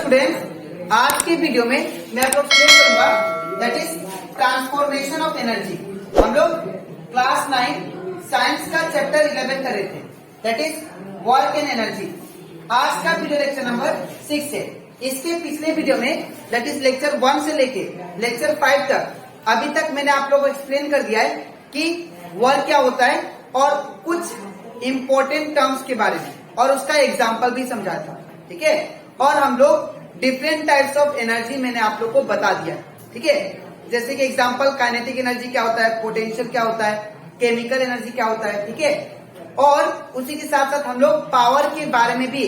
Students, आज के video में मैं आप लोग एक्सप्लेन करूंगा that is transformation of energy. हम लोग क्लास 9 साइंस का चैप्टर 11 कर रहे थे, that is work and energy. आज का वीडियो लेक्चर नंबर 6 है। इसके पिछले वीडियो में दैट इज लेक्चर 1 से लेके लेक्चर 5 तक अभी तक मैंने आप लोगों को एक्सप्लेन कर दिया है कि वर्क क्या होता है और कुछ इम्पोर्टेंट टर्म्स के बारे में, और उसका एग्जाम्पल भी समझा था। ठीक है, और हम लोग डिफरेंट टाइप्स ऑफ एनर्जी मैंने आप लोग को बता दिया। ठीक है, जैसे कि एग्जांपल काइनेटिक एनर्जी क्या होता है, पोटेंशियल क्या होता है, केमिकल एनर्जी क्या होता है। ठीक है, और उसी के साथ साथ हम लोग पावर के बारे में भी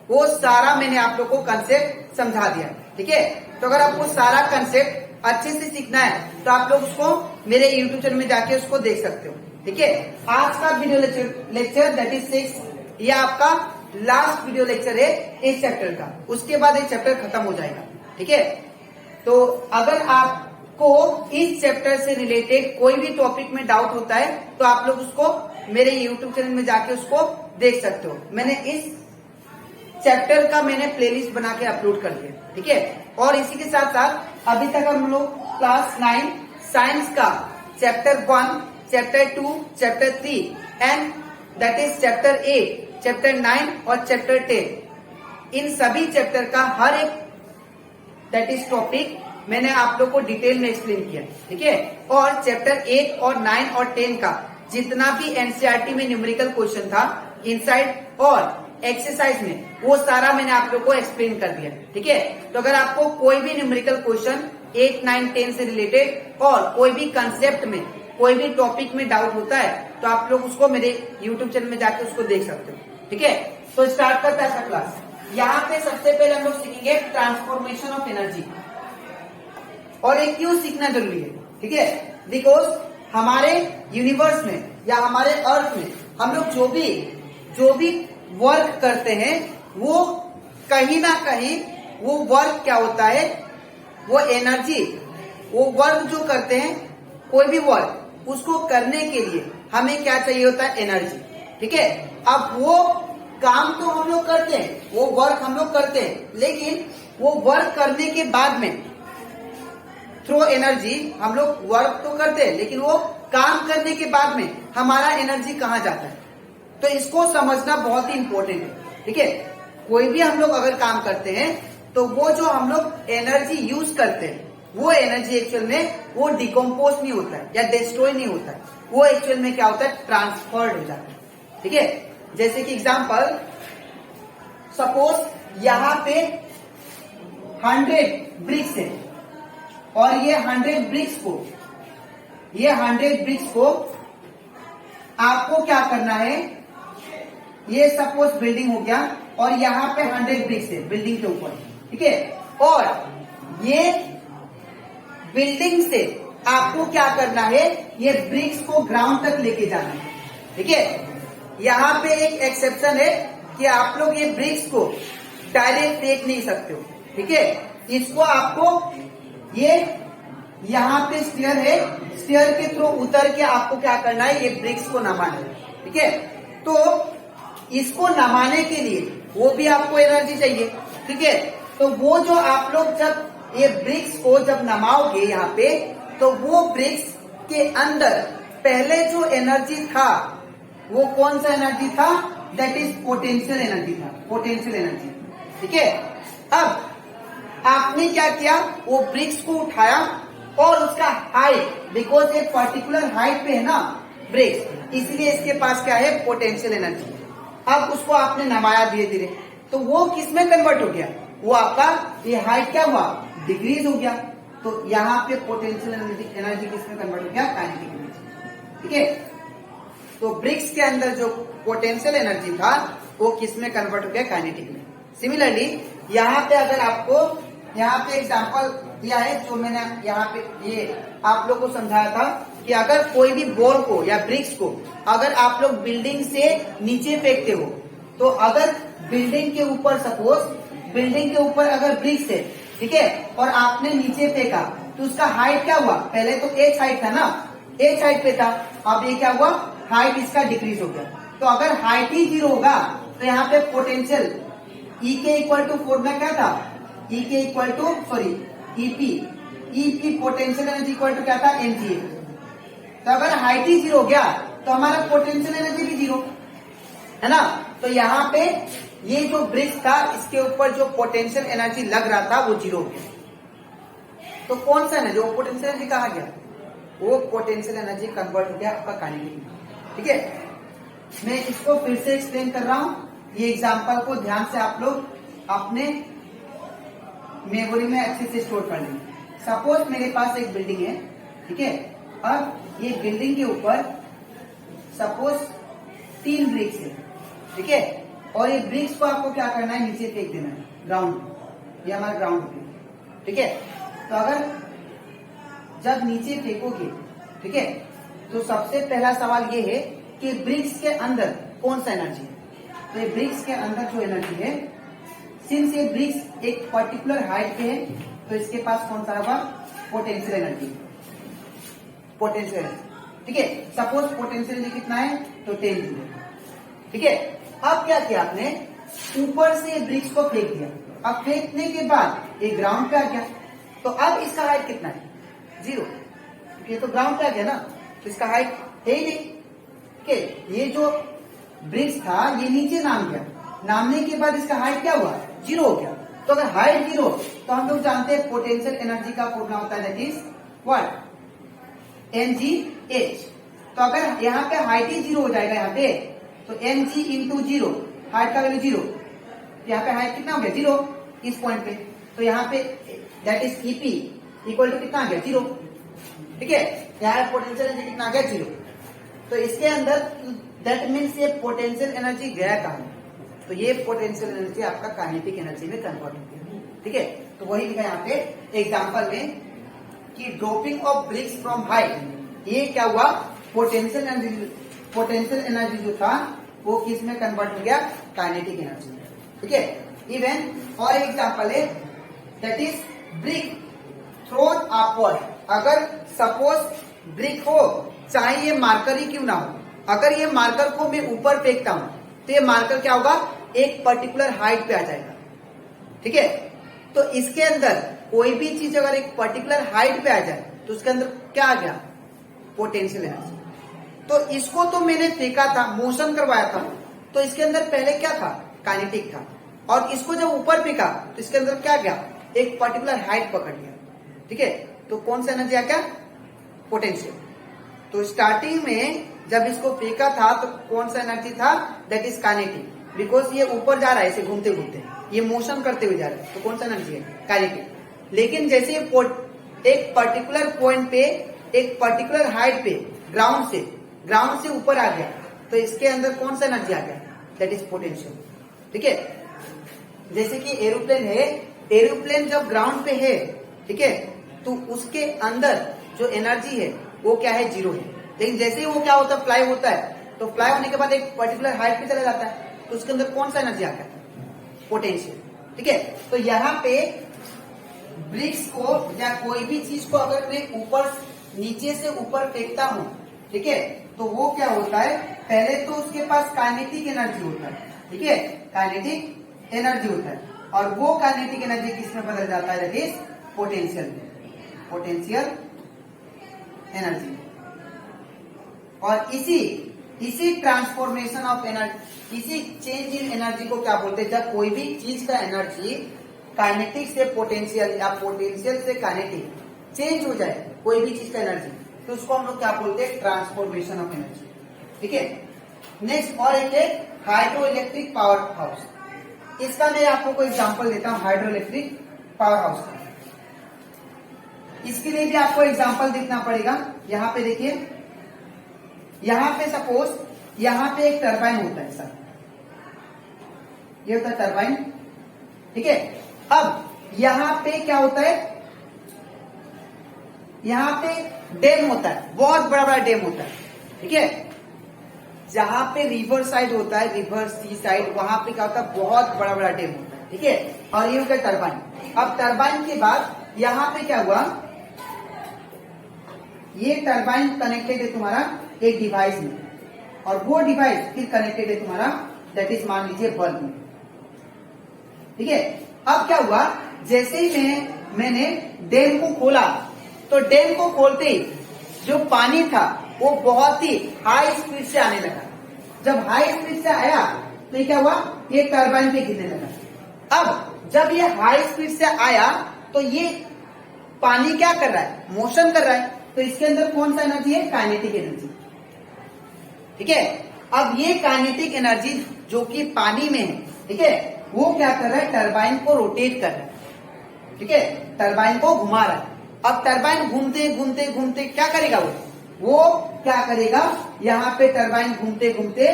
वो सारा मैंने आप लोग को कंसेप्ट समझा दिया। ठीक है, तो अगर आपको सारा कंसेप्ट अच्छे से सीखना है तो आप लोग उसको मेरे यूट्यूब चैनल में जाके उसको देख सकते हो। ठीक है, आज का वीडियो लेक्चर दैट इज 6, ये आपका लास्ट वीडियो लेक्चर है इस चैप्टर का। उसके बाद ये चैप्टर खत्म हो जाएगा। ठीक है, तो अगर आपको इस चैप्टर से रिलेटेड कोई भी टॉपिक में डाउट होता है तो आप लोग उसको मेरे यूट्यूब चैनल में जाके उसको देख सकते हो। मैंने इस चैप्टर का प्लेलिस्ट बना के अपलोड कर दिया। ठीक है, और इसी के साथ साथ अभी तक हम लोग क्लास 9 साइंस का chapter 1, chapter 2, chapter 3 and that is chapter 8, chapter 9 और चैप्टर 10, इन सभी चैप्टर का हर एक दैट इज टॉपिक मैंने आप लोग को डिटेल में एक्सप्लेन किया। ठीक है, और चैप्टर 8 और 9 और 10 का जितना भी एनसीईआरटी में न्यूमेरिकल क्वेश्चन था इनसाइड और एक्सरसाइज में, वो सारा मैंने आप लोग को एक्सप्लेन कर दिया। ठीक है, तो अगर आपको कोई भी न्यूमेरिकल क्वेश्चन 8, 9, 10 से रिलेटेड और कोई भी कंसेप्ट में, कोई भी टॉपिक में डाउट होता है तो आप लोग उसको मेरे यूट्यूब चैनल में जाके उसको देख सकते हो। ठीक है, तो स्टार्ट करते हैं क्लास। यहाँ पे सबसे पहले हम लोग सीखेंगे ट्रांसफॉर्मेशन ऑफ एनर्जी, और ये क्यों सीखना जरूरी है। ठीक है, बिकॉज हमारे यूनिवर्स में या हमारे अर्थ में हम लोग जो भी वर्क करते हैं वो कहीं ना कहीं वो वर्क क्या होता है, वो एनर्जी, वो वर्क जो करते हैं, कोई भी वर्क उसको करने के लिए हमें क्या चाहिए होता है, एनर्जी। ठीक है, अब वो काम तो हम लोग करते हैं, वो वर्क हम लोग करते हैं, लेकिन वो वर्क करने के बाद में थ्रू एनर्जी हम लोग वर्क तो करते हैं, लेकिन वो काम करने के बाद में हमारा एनर्जी कहाँ जाता है, तो इसको समझना बहुत ही इंपॉर्टेंट है। ठीक है, कोई भी हम लोग अगर काम करते हैं तो वो जो हम लोग एनर्जी यूज करते हैं वो एनर्जी एक्चुअल में वो डिकम्पोज नहीं होता है या डिस्ट्रॉय नहीं होता है, वो एक्चुअल में क्या होता है, ट्रांसफर्ड हो जाता है। ठीक है, जैसे कि एग्जांपल सपोज यहाँ पे 100 ब्रिक्स है और ये 100 ब्रिक्स को आपको क्या करना है, ये सपोज बिल्डिंग हो गया और यहाँ पे 100 ब्रिक्स है बिल्डिंग के ऊपर। ठीक है, और ये बिल्डिंग से आपको क्या करना है, ये ब्रिक्स को ग्राउंड तक लेके जाना है। ठीक है, यहाँ पे एक एक्सेप्शन है कि आप लोग ये ब्रिक्स को डायरेक्ट फेंक नहीं सकते हो। ठीक है, इसको आपको ये यहाँ पे स्टेयर है, स्टेयर के थ्रू उतर के आपको क्या करना है, ये ब्रिक्स को नमाना है। ठीक है, तो इसको नमाने के लिए वो भी आपको एनर्जी चाहिए। ठीक है, तो वो जो आप लोग जब ये ब्रिक्स को जब नमाओगे यहाँ पे, तो वो ब्रिक्स के अंदर पहले जो एनर्जी था वो कौन सा एनर्जी था, दैट इज पोटेंशियल एनर्जी था, पोटेंशियल एनर्जी। ठीक है, अब आपने क्या किया, वो ब्रिक्स को उठाया और उसका हाइट, बिकॉज एक पर्टिकुलर हाइट पे है ना ब्रिक्स, इसलिए इसके पास क्या है, पोटेंशियल एनर्जी। अब उसको आपने नमाया धीरे धीरे, तो वो किस में कन्वर्ट हो गया, वो आपका ये हाइट क्या हुआ, डिक्रीज हो गया। तो यहाँ पे पोटेंशियल एनर्जी किसमें कन्वर्ट हो गया, काइनेटिक एनर्जी। ठीक है, तो ब्रिक्स के अंदर जो पोटेंशियल एनर्जी था वो किसमें कन्वर्ट हो गया, काइनेटिक में। सिमिलरली यहाँ पे अगर आपको यहाँ पे एग्जांपल दिया है जो मैंने यहाँ पे ये आप लोग को समझाया था कि अगर कोई भी बॉल को या ब्रिक्स को अगर आप लोग बिल्डिंग से नीचे फेंकते हो, तो अगर बिल्डिंग के ऊपर सपोज बिल्डिंग के ऊपर अगर ब्रिक्स है, ठीक है, और आपने नीचे फेंका तो उसका हाइट क्या हुआ, पहले तो एच हाइट था ना, एच हाइट पे था, अब ये क्या हुआ, हाइट इसका डिक्रीज हो गया। तो अगर हाइट ही 0 होगा तो यहाँ पे potential E K equal to formula क्या था, E K equal to sorry EP, EP potential energy equal to क्या था, एमजी। तो अगर हाइट ही जीरो हो गया तो हमारा पोटेंशियल एनर्जी भी जीरो है ना। तो यहाँ पे ये जो ब्रिक्स था इसके ऊपर जो पोटेंशियल एनर्जी लग रहा था वो जीरो हो गया। तो कौन सा एनर्जी, वो पोटेंशियल एनर्जी कहा गया, वो पोटेंशियल एनर्जी कन्वर्ट हो गया आपका काइनेटिक। ठीक है, मैं इसको फिर से एक्सप्लेन कर रहा हूं। ये एग्जांपल को ध्यान से आप लोग अपने मेमोरी में अच्छे से स्टोर कर लेंगे। सपोज मेरे पास एक बिल्डिंग है, ठीक है, अब ये बिल्डिंग के ऊपर सपोज 3 ब्रिक्स है, ठीक है, और ये ब्रिक्स को आपको क्या करना है, नीचे फेंक देना है ग्राउंड, ये हमारा ग्राउंड है, ठीक है। तो अगर जब नीचे फेंकोगे, ठीक है, तो सबसे पहला सवाल ये है कि ब्रिक्स के अंदर कौन सा एनर्जी है। तो ये ब्रिक्स के अंदर जो एनर्जी है, सिंस ये ब्रिक्स एक पर्टिकुलर हाइट पे है तो इसके पास कौन सा होगा, पोटेंशियल एनर्जी, पोटेंशियल एनर्जी, ठीक है। सपोज पोटेंशियल एनर्जी कितना है, तो 10 जूल, ठीक है। अब क्या किया आपने, ऊपर से ब्रिक्स को फेंक दिया। अब फेंकने के बाद ये ग्राउंड पे आ गया, तो अब इसका हाइट कितना है, 0, ये तो ग्राउंड पे आ गया ना, तो इसका हाइट है ही नहीं, ठीक है। ये जो ब्रिक्स था ये नीचे नाम गया, नामने के बाद इसका हाइट क्या हुआ, 0 हो गया। तो अगर हाइट 0 तो हम लोग जानते हैं पोटेंशियल एनर्जी का फॉर्मूला होता है, दैट इज व्हाट, mgh। तो अगर यहाँ पे हाइट ही 0 हो जाएगा यहाँ पे, तो mg इंटू 0, हाइट का वैल्यू 0, यहाँ पे हाइट कितना हो गया, 0 इस पॉइंट पे। तो यहाँ पे that is EP equal to कितना आ गया, 0, ठीक है। यहाँ पोटेंशियल एनर्जी कितना आ गया, 0। तो इसके अंदर दैट मीन्स ये पोटेंशियल एनर्जी गया कहाँ, तो ये पोटेंशियल एनर्जी आपका काइनेटिक एनर्जी में कन्वर्ट हो गया, ठीक है। तो वही लिखा यहाँ पे एग्जांपल में कि dropping of BRICS from height, ये क्या हुआ, पोटेंशियल एनर्जी जो था वो किस में कन्वर्ट हो गया, काइनेटिक एनर्जी में, ठीक है। इवन और एग्जांपल है that is brick throne upward. अगर सपोज ब्रिक हो, चाहे ये मार्कर ही क्यों ना हो, अगर ये मार्कर को मैं ऊपर फेंकता हूं तो ये मार्कर क्या होगा, एक पर्टिकुलर हाइट पे आ जाएगा, ठीक है। तो इसके अंदर कोई भी चीज अगर एक पर्टिकुलर हाइट पे आ जाए तो उसके अंदर क्या आ गया, पोटेंशियल एनर्जी। तो इसको तो मैंने फेंका था, मोशन करवाया था, तो इसके अंदर पहले क्या था, काइनेटिक था, और इसको जब ऊपर फेंका तो इसके अंदर क्या गया, एक पर्टिकुलर हाइट पकड़ लिया, ठीक है। तो कौन सा एनर्जी आ गया, पोटेंशियल। तो स्टार्टिंग में जब इसको फेंका था तो कौन सा एनर्जी था, दैट इज काइनेटिक, बिकॉज ये ऊपर जा रहा है, ऐसे घूमते घूमते ये मोशन करते हुए जा रहा है, तो कौन सा एनर्जी है, काइनेटिक। लेकिन जैसे एक पर्टिकुलर पॉइंट पे, एक पर्टिकुलर हाइट पे ग्राउंड से ऊपर आ गया तो इसके अंदर कौन सा एनर्जी आ गया, दैट इज पोटेंशियल, ठीक है। जैसे कि एरोप्लेन है, एरोप्लेन जब ग्राउंड पे है, ठीक है, तो उसके अंदर जो एनर्जी है वो क्या है, 0 है। लेकिन जैसे ही वो क्या होता है, फ्लाई होता है, तो फ्लाई होने के बाद एक पर्टिकुलर हाइट पे चला जाता है, तो उसके अंदर कौन सा एनर्जी आ गया, पोटेंशियल, ठीक है। तो यहाँ पे ब्रिक्स को या कोई भी चीज को अगर मैं ऊपर नीचे से ऊपर फेंकता हूं, ठीक है, तो वो क्या होता है, पहले तो उसके पास काइनेटिक एनर्जी होता है, ठीक है, काइनेटिक एनर्जी होता है, और वो काइनेटिक एनर्जी किसमें बदल जाता है, दैट इज पोटेंशियल एनर्जी। और इसी ट्रांसफॉर्मेशन ऑफ एनर्जी, इसी चेंज इन एनर्जी को क्या बोलते हैं, जब कोई भी चीज का एनर्जी काइनेटिक से पोटेंशियल या पोटेंशियल से काइनेटिक चेंज हो जाए, कोई भी चीज का एनर्जी, तो उसको हम लोग क्या बोलते हैं, ट्रांसफॉर्मेशन ऑफ एनर्जी, ठीक है। नेक्स्ट और एक है हाइड्रो इलेक्ट्रिक पावर हाउस। इसका मैं आपको कोई एग्जांपल देता हूं, हाइड्रो इलेक्ट्रिक पावर हाउस का। इसके लिए भी आपको एग्जांपल देखना पड़ेगा। यहाँ पे देखिए, यहाँ पे सपोज यहाँ पे एक टरबाइन होता है, सर ये होता है टरबाइन, ठीक है। अब यहाँ पे क्या होता है, यहाँ पे डैम होता है, बहुत बड़ा बड़ा डैम होता है, ठीक है। जहां पे रिवर साइड होता है, रिवर सी साइड, वहां पे क्या होता है, बहुत बड़ा बड़ा डैम होता है, ठीक है। और ये होता है टरबाइन। अब टरबाइन के बाद यहाँ पे क्या हुआ, ये टरबाइन कनेक्टेड है तुम्हारा एक डिवाइस में, और वो डिवाइस फिर कनेक्टेड है तुम्हारा दैट इज मान लीजिए बल्ब में, ठीक है। अब क्या हुआ, जैसे ही मैंने डैम को खोला तो डैम को खोलते ही जो पानी था वो बहुत ही हाई स्पीड से आने लगा। जब हाई स्पीड से आया तो ये क्या हुआ, ये टरबाइन पे गिरने लगा। अब जब ये हाई स्पीड से आया तो ये पानी क्या कर रहा है, मोशन कर रहा है, तो इसके अंदर कौन सा एनर्जी है, काइनेटिक एनर्जी। ठीक है। अब ये काइनेटिक एनर्जी जो कि पानी में है, ठीक है, वो क्या कर रहा है, टरबाइन को रोटेट कर रहा है। ठीक है, टरबाइन को घुमा रहा है। अब टरबाइन घूमते घूमते घूमते क्या करेगा, वो क्या करेगा, यहाँ पे टरबाइन घूमते घूमते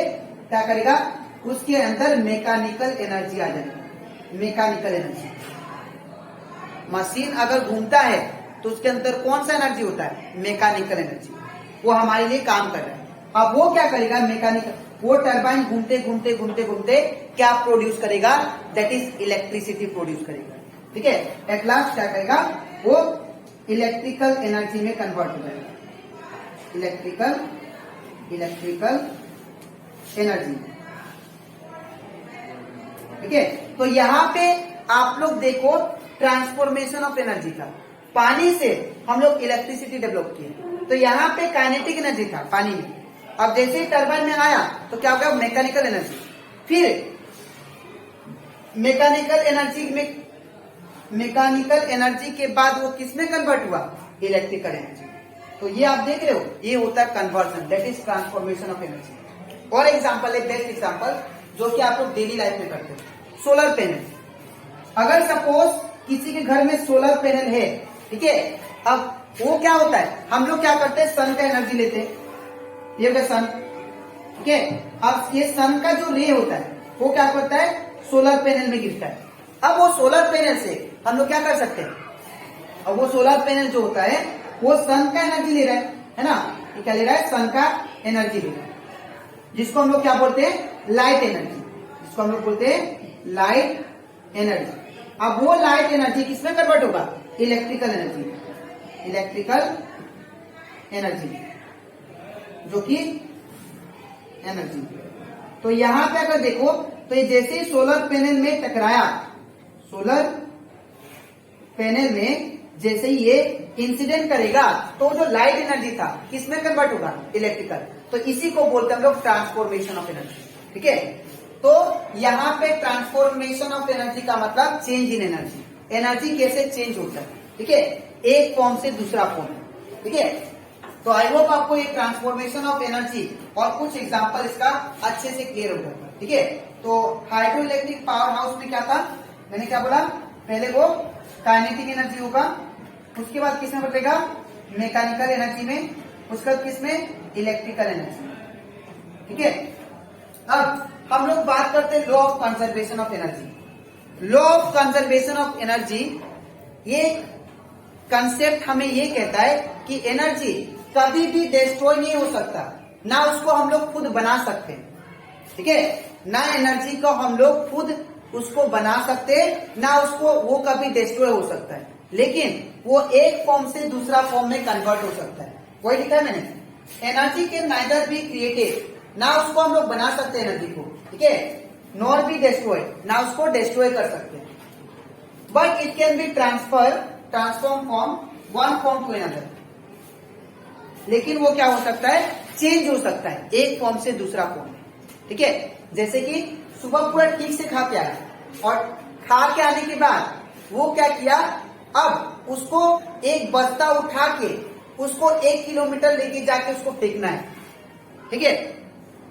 क्या करेगा, उसके अंदर मैकेनिकल एनर्जी आ जाएगी। मैकेनिकल एनर्जी, मशीन अगर घूमता है तो उसके अंदर कौन सा एनर्जी होता है, मैकेनिकल एनर्जी, वो हमारे लिए काम कर रहा है। अब वो क्या करेगा, मैकेनिकल, वो टरबाइन घूमते घूमते घूमते घूमते क्या प्रोड्यूस करेगा, दैट इज इलेक्ट्रिसिटी प्रोड्यूस करेगा। ठीक है, एट लास्ट क्या करेगा, वो इलेक्ट्रिकल एनर्जी में कन्वर्ट हो जाएगा। Electrical energy. ठीक है, तो यहाँ पे आप लोग देखो ट्रांसफॉर्मेशन ऑफ एनर्जी था। पानी से हम लोग इलेक्ट्रिसिटी डेवलप किए, तो यहाँ पे काइनेटिक एनर्जी था पानी में। अब जैसे ही टरबाइन में आया तो क्या हो गया, मैकेनिकल एनर्जी। फिर मैकेनिकल एनर्जी के बाद वो किस में कन्वर्ट हुआ, इलेक्ट्रिकल एनर्जी। तो ये आप देख रहे हो, ये होता है conversion, that is transformation of energy. और एग्जांपल है, बेस्ट एग्जांपल जो कि आप लोग डेली लाइफ में करते हो, सोलर पैनल। अगर सपोज किसी के घर में सोलर पैनल है, ठीक है, अब वो क्या होता है, हम लोग क्या करते हैं, सन का एनर्जी लेते हैं, ये होगा सन। ठीक है, अब ये सन का जो रे होता है वो क्या करता है, सोलर पैनल में गिरता है। अब वो सोलर पैनल से हम लोग क्या कर सकते हैं, अब वो सोलर पैनल जो होता है वो सन का एनर्जी ले रहा है ना, ये क्या ले रहा है, सन का एनर्जी ले रहा है, जिसको हम लोग क्या बोलते हैं, लाइट एनर्जी, जिसको हम लोग बोलते हैं लाइट एनर्जी। अब वो लाइट एनर्जी किसमें कन्वर्ट होगा, इलेक्ट्रिकल एनर्जी, इलेक्ट्रिकल एनर्जी जो कि एनर्जी। तो यहां पे अगर देखो तो ये जैसे ही सोलर पैनल में टकराया, सोलर पैनल में जैसे ही ये इंसिडेंट करेगा तो जो लाइट एनर्जी था किसमें कन्वर्ट होगा, इलेक्ट्रिकल। तो इसी को बोलते हैं हम लोग ट्रांसफॉर्मेशन ऑफ एनर्जी। ठीक है, तो यहाँ पे ट्रांसफॉर्मेशन ऑफ एनर्जी का मतलब चेंज इन एनर्जी। एनर्जी कैसे चेंज होता है, ठीक है, एक फॉर्म से दूसरा फॉर्म। ठीक है, तो आई होप आपको ये ट्रांसफॉर्मेशन ऑफ एनर्जी और कुछ एग्जांपल इसका अच्छे से क्लियर हो जाता है। ठीक है, तो हाइड्रो इलेक्ट्रिक पावर हाउस में क्या था, मैंने क्या बोला, पहले वो काइनेटिक एनर्जी होगा, उसके बाद किसमें बदलेगा, मैकेनिकल एनर्जी में, उसके बाद किसमें, इलेक्ट्रिकल एनर्जी। ठीक है, अब हम लोग बात करते हैं law of conservation of energy. Law of conservation of energy, ये कंसेप्ट हमें ये कहता है कि एनर्जी कभी भी डिस्ट्रॉय नहीं हो सकता, ना उसको हम लोग खुद बना सकते। ठीक है, ना एनर्जी को हम लोग खुद उसको बना सकते, ना उसको वो कभी डिस्ट्रॉय हो सकता है, लेकिन वो एक फॉर्म से दूसरा फॉर्म में कन्वर्ट हो सकता है। वही लिखा है मैंने, energy can neither be created, ना उसको हम लोग बना सकते हैं एनर्जी को, ठीक है, नॉर बी डिस्ट्रॉय, ना उसको डिस्ट्रॉय कर सकते, but it can be transform from one form to another. लेकिन वो क्या हो सकता है, चेंज हो सकता है एक फॉर्म से दूसरा फॉर्म। ठीक है, जैसे कि सुबह पूरा ठीक से खा के आया और खा के आने के बाद वो क्या किया, अब उसको एक बस्ता उठा के उसको 1 किलोमीटर लेके जाके उसको फेंकना है। ठीक है,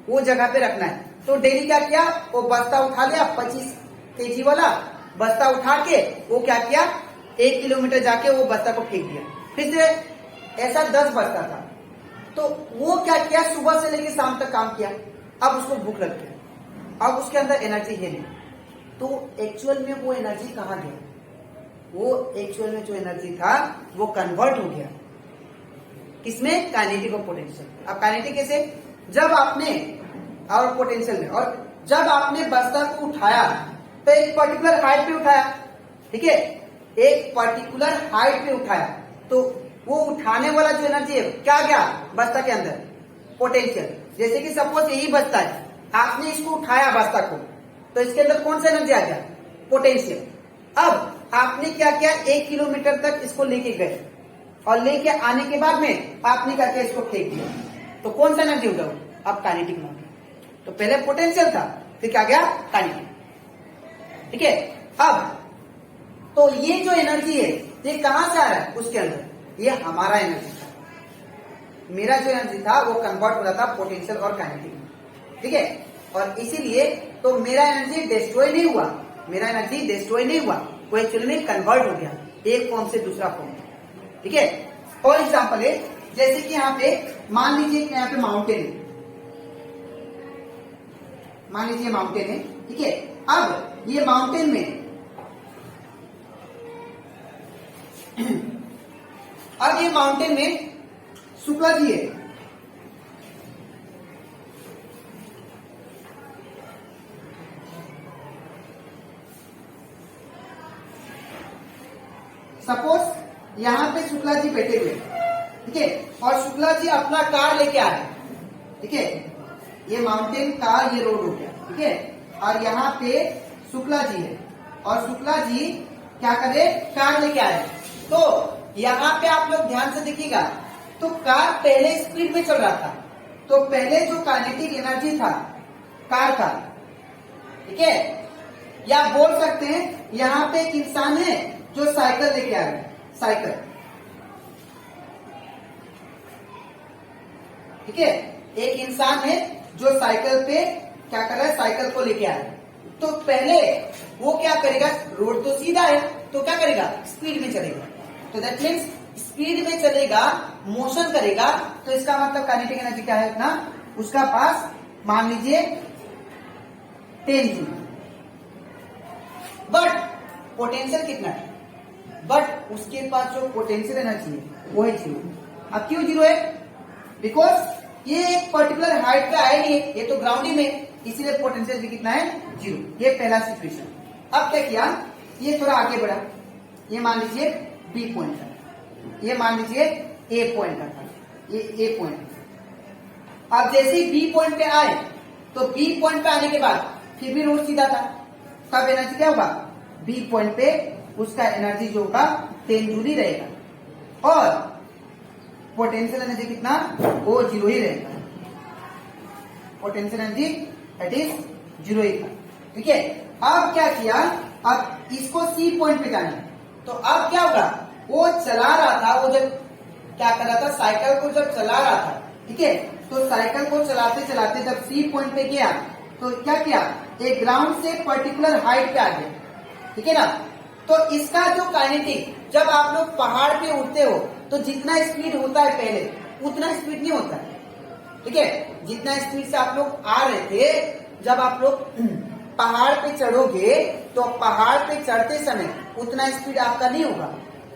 वो जगह पे रखना है। तो डेली क्या किया, वो बस्ता उठा लिया, 25 kg वाला बस्ता उठा के वो क्या किया, 1 किलोमीटर जाके वो बस्ता को फेंक दिया। फिर से ऐसा 10 बस्ता था, तो वो क्या किया, सुबह से लेके शाम तक काम किया। अब उसको भूख लग गई, अब उसके अंदर एनर्जी है नहीं, तो एक्चुअल में वो एनर्जी कहाँ गया, वो एक्चुअल में जो एनर्जी था वो कन्वर्ट हो गया किसमें, काइनेटिक और पोटेंशियल। अब काइनेटिक कैसे, जब आपने, और पोटेंशियल में, और जब आपने बस्ता को उठाया तो एक पर्टिकुलर हाइट पे उठाया। ठीक है, एक पर्टिकुलर हाइट पे उठाया, तो वो उठाने वाला जो एनर्जी है क्या गया बस्ता के अंदर, पोटेंशियल। जैसे कि सपोज यही बस्ता है, आपने इसको उठाया बस्ता को, तो इसके अंदर कौन सा एनर्जी आ गया, पोटेंशियल। अब आपने क्या किया, 1 किलोमीटर तक इसको लेके गए और लेके आने के बाद में आपने क्या किया, इसको फेंक दिया, तो कौन सा एनर्जी होगा, अब काइनेटिक में हो गया। तो पहले पोटेंशियल था, फिर क्या गया, काइनेटिक। ठीक है, अब तो ये जो एनर्जी है ये कहां से आ रहा है, उसके अंदर, ये हमारा एनर्जी था, मेरा जो एनर्जी था वो कन्वर्ट हो रहा था पोटेंशियल और काइनेटिक में। ठीक है, और इसीलिए तो मेरा एनर्जी डिस्ट्रॉय नहीं हुआ, मेरा एनर्जी डिस्ट्रॉय नहीं हुआ, वो एक्चुअली में कन्वर्ट हो गया एक फॉर्म से दूसरा फॉर्म। ठीक है, और एग्जांपल है, जैसे कि यहाँ पे मान लीजिए यहाँ पे माउंटेन है, मान लीजिए माउंटेन है। ठीक है, अब ये माउंटेन में अब ये माउंटेन में शुक्ला जी है, सपोज यहां पे शुक्ला जी बैठे हुए, ठीक है, और शुक्ला जी अपना कार लेके आ रहे हैं। ठीक है, ये माउंटेन कार, ये रोड हो गया। ठीक है, और यहाँ पे शुक्ला जी है और शुक्ला जी क्या करे, कार लेके आ रहे हैं। तो यहाँ पे आप लोग ध्यान से देखिएगा, तो कार पहले स्पीड में चल रहा था, तो पहले जो काइनेटिक एनर्जी था कार का, ठीक है, या बोल सकते हैं यहाँ पे एक इंसान है जो साइकिल लेके आ रहा है, साइकिल। ठीक है, एक इंसान है जो साइकिल पे क्या कर रहा है, साइकिल को लेके आ रहा है। तो पहले वो क्या करेगा, रोड तो सीधा है, तो क्या करेगा, स्पीड में चलेगा। तो दैट मीन्स स्पीड में चलेगा, मोशन करेगा, तो इसका मतलब काइनेटिक एनर्जी क्या है अपना, उसका पास मान लीजिए 10 जूल, बट पोटेंशियल कितना है, बट उसके पास जो पोटेंशियल एनर्जी है वो है 0। अब क्यों 0 है, बिकॉज ये एक पर्टिकुलर हाइट पे आया नहीं है, ये तो ग्राउंडिंग में, इसीलिए पोटेंशियल भी कितना है, 0। ये पहला सिचुएशन। अब क्या किया, ये थोड़ा आगे बढ़ा, ये मान लीजिए बी पॉइंट था, ये मान लीजिए ए पॉइंट का था, ये ए पॉइंट। अब जैसे ही बी पॉइंट पे आए, तो बी पॉइंट पे आने के बाद फिर भी रोड सीधा था, तब एनर्जी क्या होगा, बी पॉइंट पे उसका एनर्जी जो होगा 10 जूल ही रहेगा, और पोटेंशियल एनर्जी कितना, वो 0 ही रहेगा, पोटेंशियल एनर्जी दैट इज 0 ही था। ठीक है, अब क्या किया, अब इसको सी पॉइंट पे जाना, तो अब क्या होगा, वो चला रहा था, वो जब क्या कर रहा था, साइकिल को जब चला रहा था, ठीक है, तो साइकिल को चलाते चलाते जब सी पॉइंट पे गया, तो क्या किया, एक ग्राउंड से पर्टिकुलर हाइट पे आ गया। ठीक है ना, तो इसका जो काइनेटिक, जब आप लोग पहाड़ पे उठते हो तो जितना स्पीड होता है पहले उतना स्पीड नहीं होता है। ठीक है, जितना स्पीड से आप लोग आ रहे थे, जब आप लोग पहाड़ पे चढ़ोगे तो पहाड़ पे चढ़ते समय उतना स्पीड आपका नहीं होगा,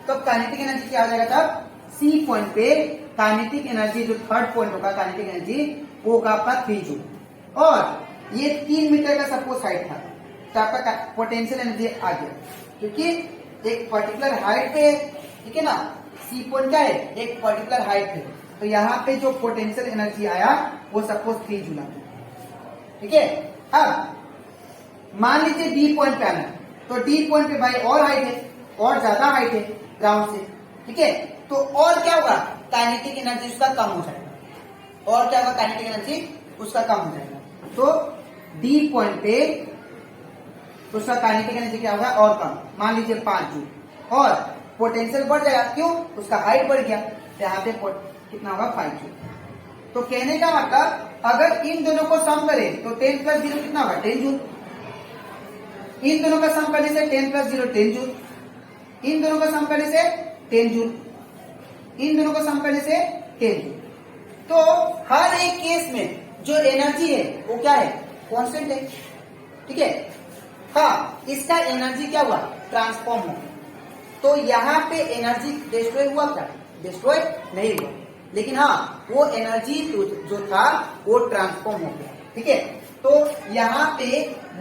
तब काइनेटिक एनर्जी क्या हो जाएगा, तब सी पॉइंट पे काइनेटिक एनर्जी जो थर्ड पॉइंट होगा, काइनेटिक एनर्जी वो होगा आपका 3 जूल। और ये 3 मीटर का सपोज हाइट था, तो आपका पोटेंशियल एनर्जी आ गया, क्योंकि एक पर्टिकुलर हाइट पे, ठीक है ना, सी पॉइंट क्या है, एक पर्टिकुलर हाइट पे, तो यहाँ पे जो पोटेंशियल एनर्जी आया वो सपोज 3 जूल आ गया। ठीक है, अब मान लीजिए डी पॉइंट पे आना, तो डी पॉइंट पे भाई और हाइट है, और ज्यादा हाइट है ग्राउंड से। ठीक है, तो और क्या होगा, काइनेटिक एनर्जी उसका कम हो जाएगा, और क्या होगा, काइनेटिक एनर्जी उसका कम हो जाएगा। तो डी पॉइंट पे उसका काइनेटिक एनर्जी क्या होगा, और कम, मान लीजिए 5 जूल, और पोटेंशियल बढ़ जाएगा, क्यों, उसका हाइट बढ़ गया, तो यहाँ पे कितना होगा, 5 जूल। तो कहने का मतलब, अगर इन दोनों को सम करें तो 10 + 0 कितना होगा, 10 जूल। इन दोनों का सम करने से 10 + 0 10 जूल, इन दोनों का सम करने से 10 जूल, इन दोनों का सम करने से 10 जूल। तो हर एक केस में जो एनर्जी है वो क्या है, कांस्टेंट है। ठीक है, हाँ, इसका एनर्जी क्या हुआ, ट्रांसफॉर्म हो गया। तो यहाँ पे एनर्जी डिस्ट्रॉय हुआ क्या, डिस्ट्रॉय नहीं हुआ, लेकिन हाँ वो एनर्जी जो था वो ट्रांसफॉर्म हो गया। ठीक है, तो यहाँ पे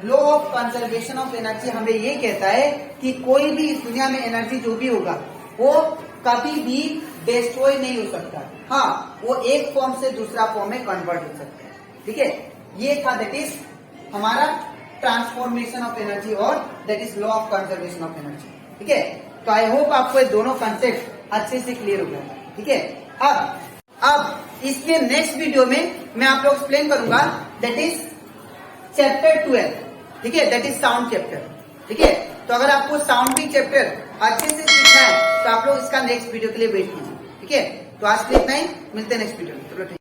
law of conservation of energy हमें ये कहता है कि कोई भी इस दुनिया में एनर्जी जो भी होगा वो कभी भी डिस्ट्रॉय नहीं हो सकता, हाँ वो एक फॉर्म से दूसरा फॉर्म में कन्वर्ट हो सकता है। ठीक है, ये था दैट इज हमारा ट्रांसफॉर्मेशन ऑफ एनर्जी और that is law of conservation of energy. ठीक है, तो आई होप आपको ये दोनों कंसेप्ट अच्छे से क्लियर हो गया। ठीक है, अब इसके नेक्स्ट वीडियो में मैं आप लोग एक्सप्लेन करूंगा दैट इज चैप्टर 12। ठीक है, दैट इज साउंड चैप्टर। ठीक है, तो अगर आपको साउंडिंग चैप्टर अच्छे से सीखना है तो आप लोग इसका नेक्स्ट वीडियो के लिए वेट कीजिए। ठीक है, तो आज के लिए इतना ही, मिलते हैं नेक्स्ट वीडियो में।